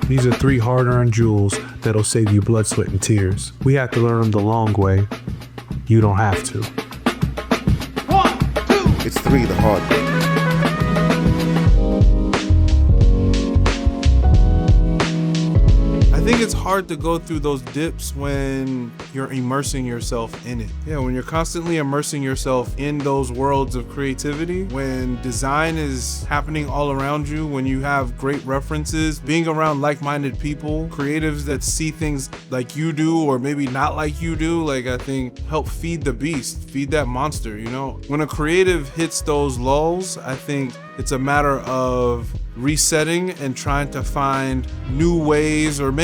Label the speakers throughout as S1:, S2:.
S1: These are 3 hard-earned jewels that'll save you blood, sweat, and tears. We have to learn them the long way. You don't have to.
S2: 1, 2.
S3: It's 3 the hard way.
S4: I think it's hard to go through those dips when you're immersing yourself in it. Yeah, when you're constantly immersing yourself in those worlds of creativity, when design is happening all around you, when you have great references, being around like-minded people, creatives that see things like you do or maybe not like you do, like I think help feed the beast, feed that monster, you know? When a creative hits those lulls, I think it's a matter of resetting and trying to find new ways or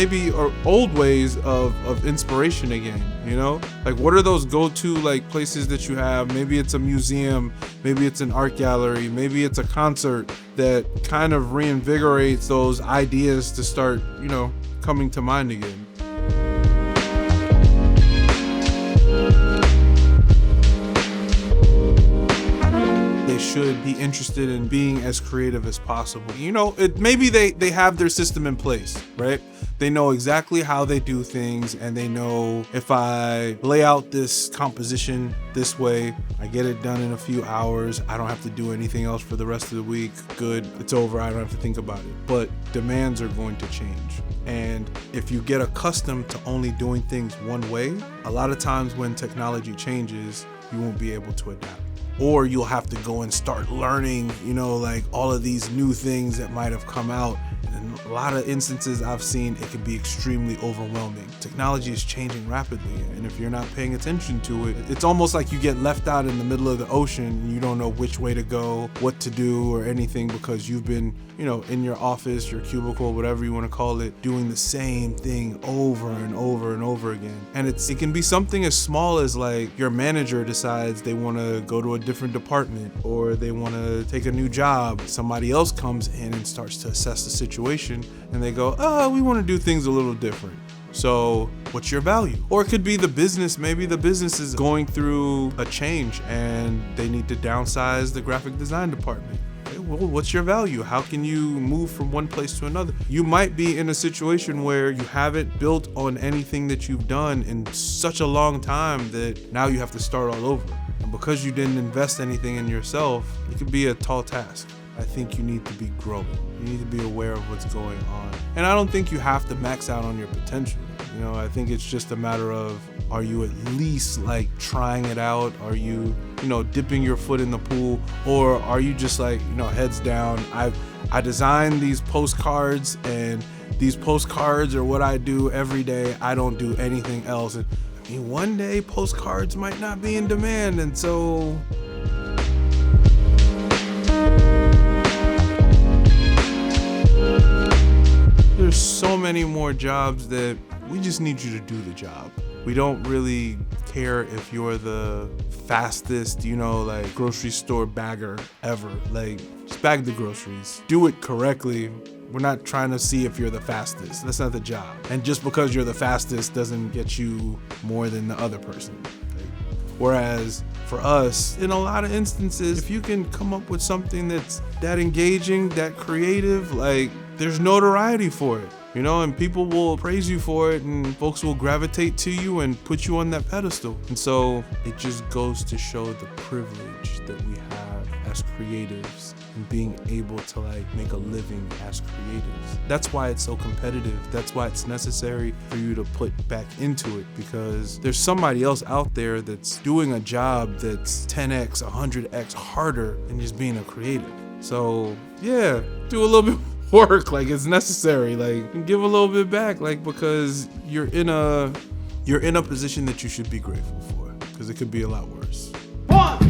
S4: old ways of inspiration again, you know? Like what are those go-to like places that you have? Maybe it's a museum, maybe it's an art gallery, maybe it's a concert that kind of reinvigorates those ideas to start, you know, coming to mind again. They should be interested in being as creative as possible. You know, maybe they have their system in place, right? They know exactly how they do things, and they know if I lay out this composition this way, I get it done in a few hours, I don't have to do anything else for the rest of the week. Good, it's over, I don't have to think about it. But demands are going to change. And if you get accustomed to only doing things one way, a lot of times when technology changes, you won't be able to adapt. Or you'll have to go and start learning, you know, like all of these new things that might have come out. And in a lot of instances I've seen, it can be extremely overwhelming. Technology is changing rapidly, and if you're not paying attention to it, it's almost like you get left out in the middle of the ocean and you don't know which way to go, what to do, or anything, because you've been, you know, in your office, your cubicle, whatever you want to call it, doing the same thing over and over and over again. And it can be something as small as like your manager decides they want to go to a different department, or they want to take a new job. Somebody else comes in and starts to assess the situation, and they go, oh, we want to do things a little different. So what's your value? Or it could be the business. Maybe the business is going through a change and they need to downsize the graphic design department. Okay, well, what's your value? How can you move from one place to another? You might be in a situation where you haven't built on anything that you've done in such a long time that now you have to start all over. And because you didn't invest anything in yourself, it could be a tall task. I think you need to be growing. You need to be aware of what's going on. And I don't think you have to max out on your potential. You know, I think it's just a matter of, are you at least like trying it out? Are you, you know, dipping your foot in the pool? Or are you just like, you know, heads down? I designed these postcards, and these postcards are what I do every day. I don't do anything else. And I mean, one day postcards might not be in demand, and so there's so many more jobs that we just need you to do the job. We don't really care if you're the fastest, you know, like grocery store bagger ever. Like, just bag the groceries. Do it correctly. We're not trying to see if you're the fastest. That's not the job. And just because you're the fastest doesn't get you more than the other person. Whereas for us, in a lot of instances, if you can come up with something that's that engaging, that creative, like, there's notoriety for it, you know, and people will praise you for it, and folks will gravitate to you and put you on that pedestal. And so it just goes to show the privilege that we have as creatives and being able to like make a living as creatives. That's why it's so competitive. That's why it's necessary for you to put back into it, because there's somebody else out there that's doing a job that's 10x, 100x harder than just being a creative. So yeah, do a little bit work, like it's necessary, like give a little bit back, like, because you're in a position that you should be grateful for, because it could be a lot worse.
S2: 1